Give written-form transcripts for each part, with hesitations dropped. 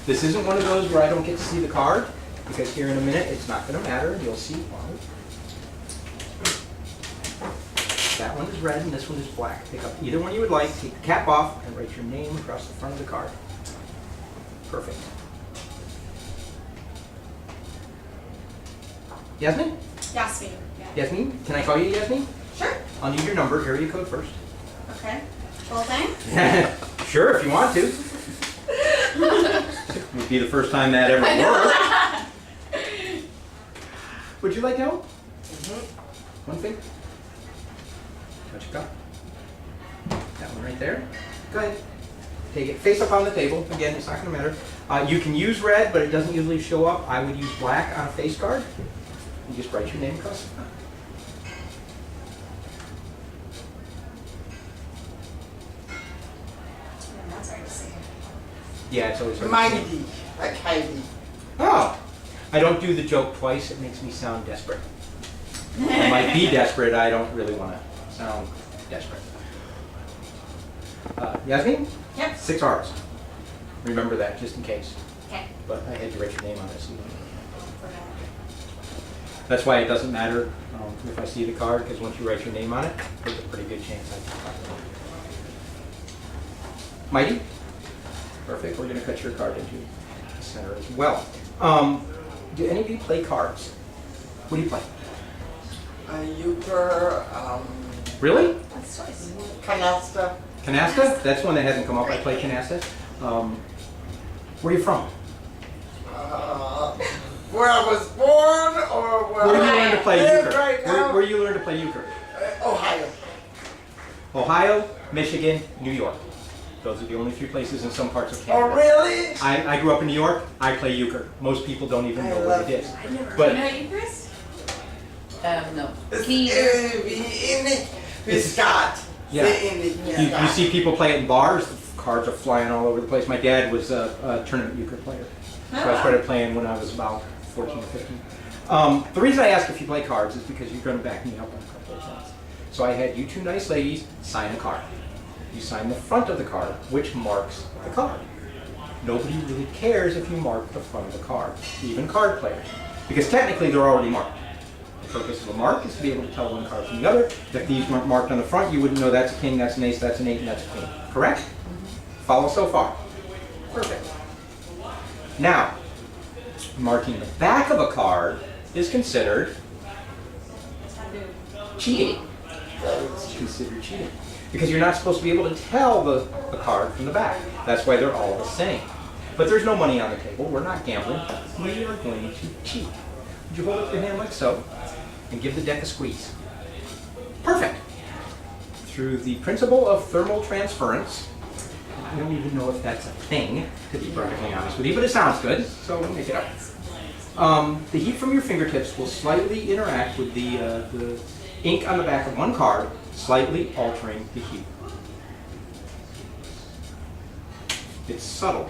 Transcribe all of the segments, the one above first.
This isn't one of those where I don't get to see the card, because here in a minute it's not going to matter. You'll see why. That one is red and this one is black. Pick up either one you would like, take the cap off, and write your name across the front of the card. Perfect. Yasmin? Yasmin. Yeah. Yasmin? Can I call you Yasmin? Sure. I'll need your number, area code first. Okay. Full thing? Sure, if you want to. Would be the first time that ever worked. Would you like help? One thing? What you got? That one right there. Go ahead. Take it face up on the table. Again, it's not going to matter. You can use red, but it doesn't usually show up. I would use black on a face card. You just write your name across the front. Yeah, that's hard to see. Yeah, it's always hard to see. Mighty, like Heidi. Oh! I don't do the joke twice. It makes me sound desperate. I might be desperate. I don't really want to sound desperate. Yasmin? Yep. 6 R's. Remember that, just in case. Okay. But I had to write your name on this. That's why it doesn't matter if I see the card, because once you write your name on it, there's a pretty good chance I can find it. Mighty? Perfect. We're going to cut your card into the center as well. Do any of you play cards? What do you play? Euchre, Really? That's choice. canasta. Canasta? That's one that hasn't come up. I play canasta. Where are you from? Where I was born or where Where do you I learn to play live euchre? right now? Where do you learn to play euchre? Ohio. Ohio, Michigan, New York. Those are the only 3 places in some parts of Oh, Canada. really? I grew up in New York. I play euchre. Most people don't even know what it is. I never But- You know Eucharist? No. It's Key. with Scott. Yeah. Yeah. You see people play it in bars. The cards are flying all over the place. My dad was a tournament euchre player. So I started playing when I was about 14 or 15. The reason I ask if you play cards is because you're going to back me up on a couple of things. So I had you 2 nice ladies sign a card. You sign the front of the card, which marks the card. Nobody really cares if you mark the front of the card, even card players, because technically they're already marked. The purpose of a mark is to be able to tell one card from the other. If these weren't marked on the front, you wouldn't know that's a king, that's an ace, that's an 8, and that's a queen. Correct? Follow so far? Perfect. Now, marking the back of a card is considered cheating. It's considered cheating. Because you're not supposed to be able to tell the card from the back. That's why they're all the same. But there's no money on the table. We're not gambling. We are going to cheat. Would you hold up your hand like so and give the deck a squeeze? Perfect. Through the principle of thermal transference, I don't even know if that's a thing, to be perfectly honest with you, but it sounds good, so we'll make it up. The heat from your fingertips will slightly interact with the ink on the back of one card, slightly altering the hue. It's subtle.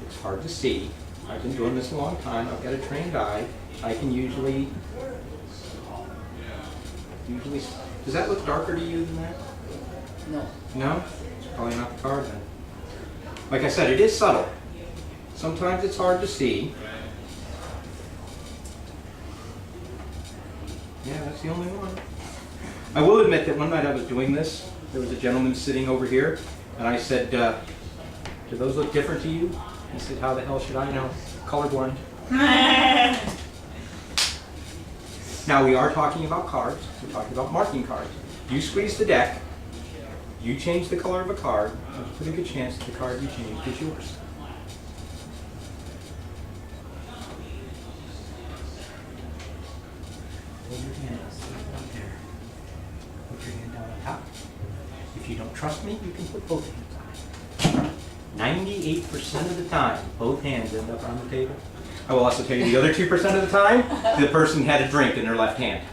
It's hard to see. I've been doing this a long time. I've got a trained eye. I can usually, does that look darker to you than that? No. No? It's probably not the card then. Like I said, it is subtle. Sometimes it's hard to see. Yeah, that's the only one. I will admit that one night I was doing this, there was a gentleman sitting over here, and I said, do those look different to you? He said, how the hell should I know? Colorblind. Now we are talking about cards. We're talking about marking cards. You squeeze the deck, you change the color of a card, there's a pretty good chance that the card you changed is yours. Hold your hand up there. Put your hand down on top. If you don't trust me, you can put both hands on it. 98% of the time, both hands end up on the table. I will also tell you the other 2% of the time, the person had a drink in their left hand.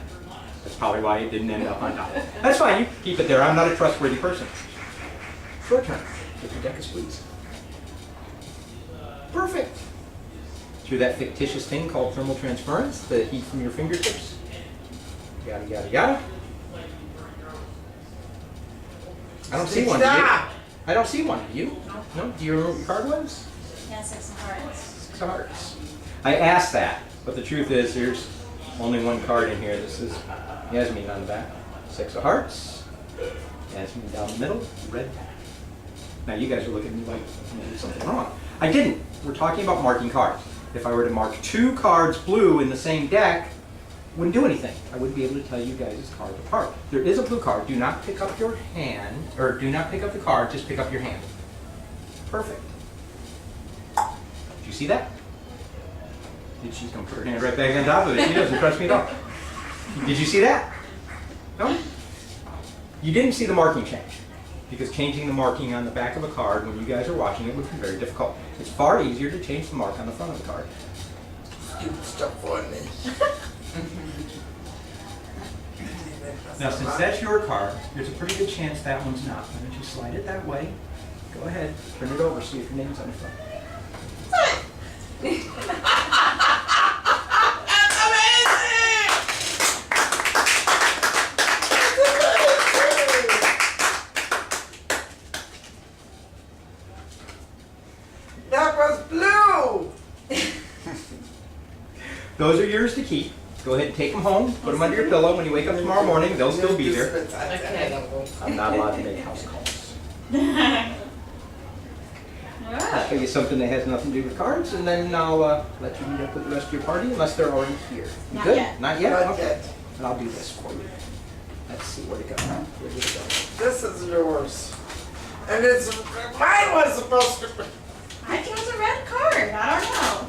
That's probably why it didn't end up on top. That's fine, you keep it there. I'm not a trustworthy person. Short turn. Give the deck a squeeze. Perfect. Through that fictitious thing called thermal transference, the heat from your fingertips. Yada, yada, yada. I don't see one. Do you? I don't see one. Do you? No? Do you remember what your card was? Yeah, 6 of hearts. 6 of hearts. I asked that, but the truth is there's only one card in here. This is Yasmin on the back. 6 of hearts. Yasmin down the middle. Red. Now you guys are looking at me like I did something wrong. I didn't. We're talking about marking cards. If I were to mark 2 cards blue in the same deck, wouldn't do anything. I wouldn't be able to tell you guys' cards apart. There is a blue card. Do not pick up your hand, or do not pick up the card, just pick up your hand. Perfect. Did you see that? She's going to put her hand right back on top of it. She doesn't trust me at all. Did you see that? No? You didn't see the marking change. Because changing the marking on the back of a card when you guys are watching it would be very difficult. It's far easier to change the mark on the front of the card. Stupid stuff for me. Now, since that's your card, there's a pretty good chance that one's not. Why don't you slide it that way? Go ahead, turn it over, see if your name's on the front. That's amazing! That was blue! Those are yours to keep. Go ahead and take them home, put them under your pillow. When you wake up tomorrow morning, they'll still be there. Okay. I'm not allowed to make house calls. I'll Alright. show you something that has nothing to do with cards, and then I'll let you meet up with the rest of your party, unless they're already here. You Not good? yet. Not yet? Not Okay. yet. And I'll do this for you. Let's see where to go. Where did it go? This is yours. And it's mine was supposed to be. I chose a red card. I don't know.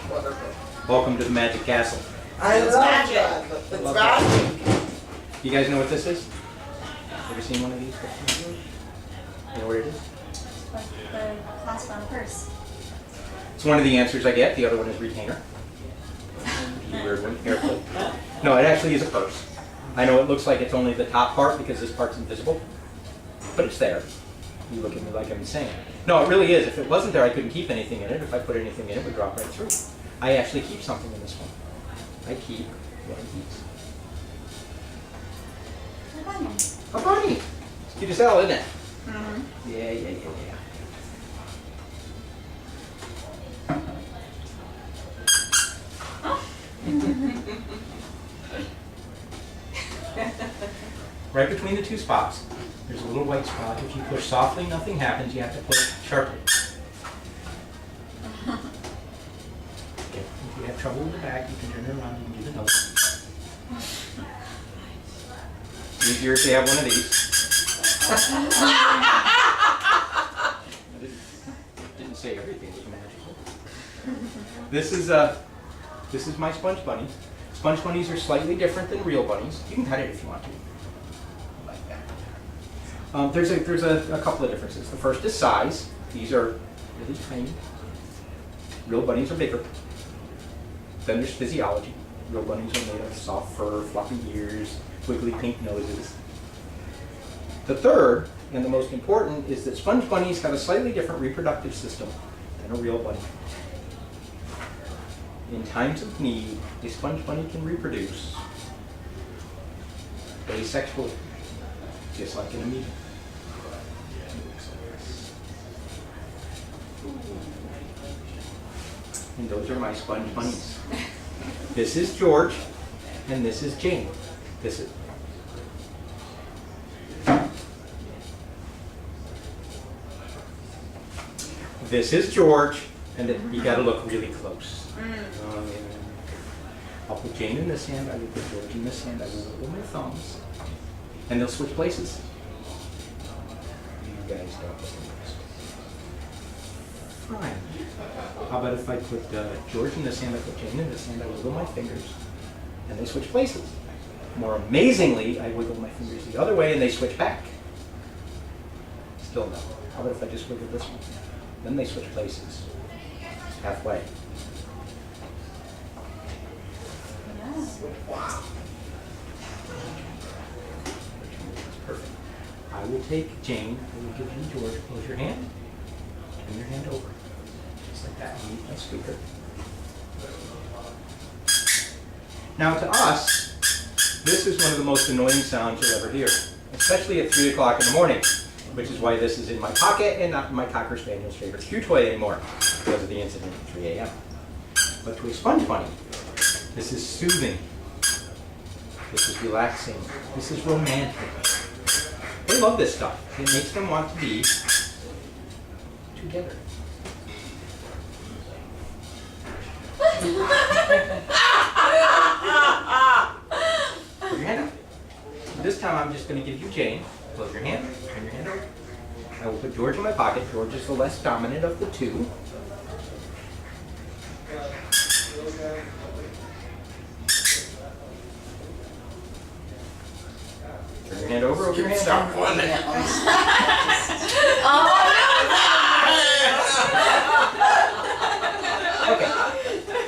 Whatever. Welcome to the Magic Castle. I It's love magic. that. It's Love magic. You guys know what this is? Ever seen one of these? You know what it is? Like the clasp on a purse. It's one of the answers I get. The other one is retainer. Which is a weird one. Airplane. No, it actually is a purse. I know it looks like it's only the top part because this part's invisible, but it's there. You look at me like I'm insane. No, it really is. If it wasn't there, I couldn't keep anything in it. If I put anything in it, it would drop right through. I actually keep something in this one. I keep what I eat. A bunny. A bunny. It's cute as hell, isn't it? Mm-hmm. Yeah. Right between the 2 spots, there's a little white spot. If you push softly, nothing happens. You have to push sharply. Okay. If you have trouble with the back, you can turn it around and do the nose. Easier if you have one of these. Didn't say everything was magical. This is my sponge bunny. Sponge bunnies are slightly different than real bunnies. You can cut it if you want to. Like that. There's a couple of differences. The first is size. These are really tiny. Real bunnies are bigger. Then there's physiology. Real bunnies are made of soft fur, fluffy ears, wiggly pink noses. The third, and the most important, is that sponge bunnies have a slightly different reproductive system than a real bunny. In times of need, a sponge bunny can reproduce asexually, just like an amoeba. And those are my sponge bunnies. This is George, and this is Jane. This is. This is George, and you got to look really close. I'll put Jane in this hand, I will put George in this hand, I will wiggle my thumbs, and they'll switch places. You guys don't look at this. Fine. How about if I put George in this hand, I put Jane in this hand, I wiggle my fingers, and they switch places. More amazingly, I wiggle my fingers the other way, and they switch back. Still no. How about if I just wiggle this one? Then they switch places. Halfway. Wow. That's perfect. I will take Jane, I will give you George. Close your hand. Turn your hand over. Just like that. Meet my squeaker. Now to us, this is one of the most annoying sounds you'll ever hear, especially at 3 o'clock in the morning. which is why this is in my pocket and not my Cocker Spaniel's favorite chew toy anymore because of the incident at 3 a.m. But to a sponge bunny, this is soothing. This is relaxing. This is romantic. They love this stuff. It makes them want to be together. Put your hand up. This time I'm just going to give you Jane. Close your hand. Turn your hand over. I will put George in my pocket. George is the less dominant of the two. Turn your hand over your hand. Stop one. Okay.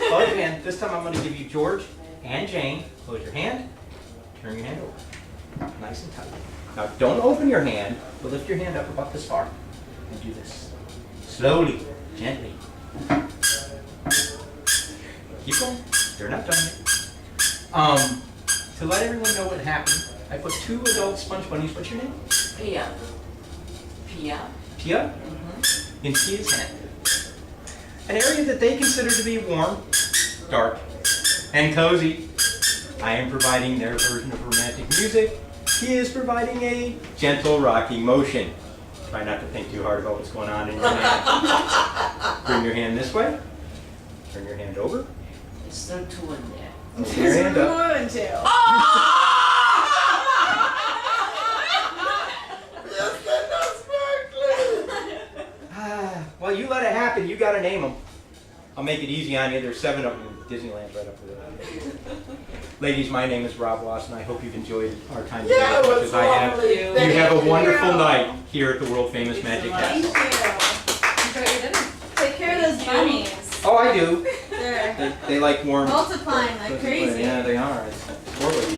Close your hand. This time I'm going to give you George and Jane. Close your hand. Turn your hand over. Nice and tight. Now don't open your hand, but lift your hand up about this far and do this. Slowly, gently. Keep going. They're not done yet. To let everyone know what happened, I put 2 adult sponge bunnies. What's your name? Pia. Pia. Pia? In Pia's hand. An area that they consider to be warm, dark, and cozy. I am providing their version of romantic music. He is providing a gentle rocking motion. Try not to think too hard about what's going on in your hand. Bring your hand this way. Turn your hand over. It's still 2 in there. Open your hand up. More than 2. Yes, that does Well, you let it happen. You got to name them. I'll make it easy on you. There's 7 of them in Disneyland right up there. Ladies, my name is Rob Loss, and I hope you've enjoyed our time together Yeah, as it much was as I have. lovely. You Thank have a you. wonderful night here at the world famous Magic Thank Castle. you. Enjoy your dinner. Take care of those bunnies. Oh, I do. They're They like warm. multiplying like crazy. Yeah, they are. It's horrible.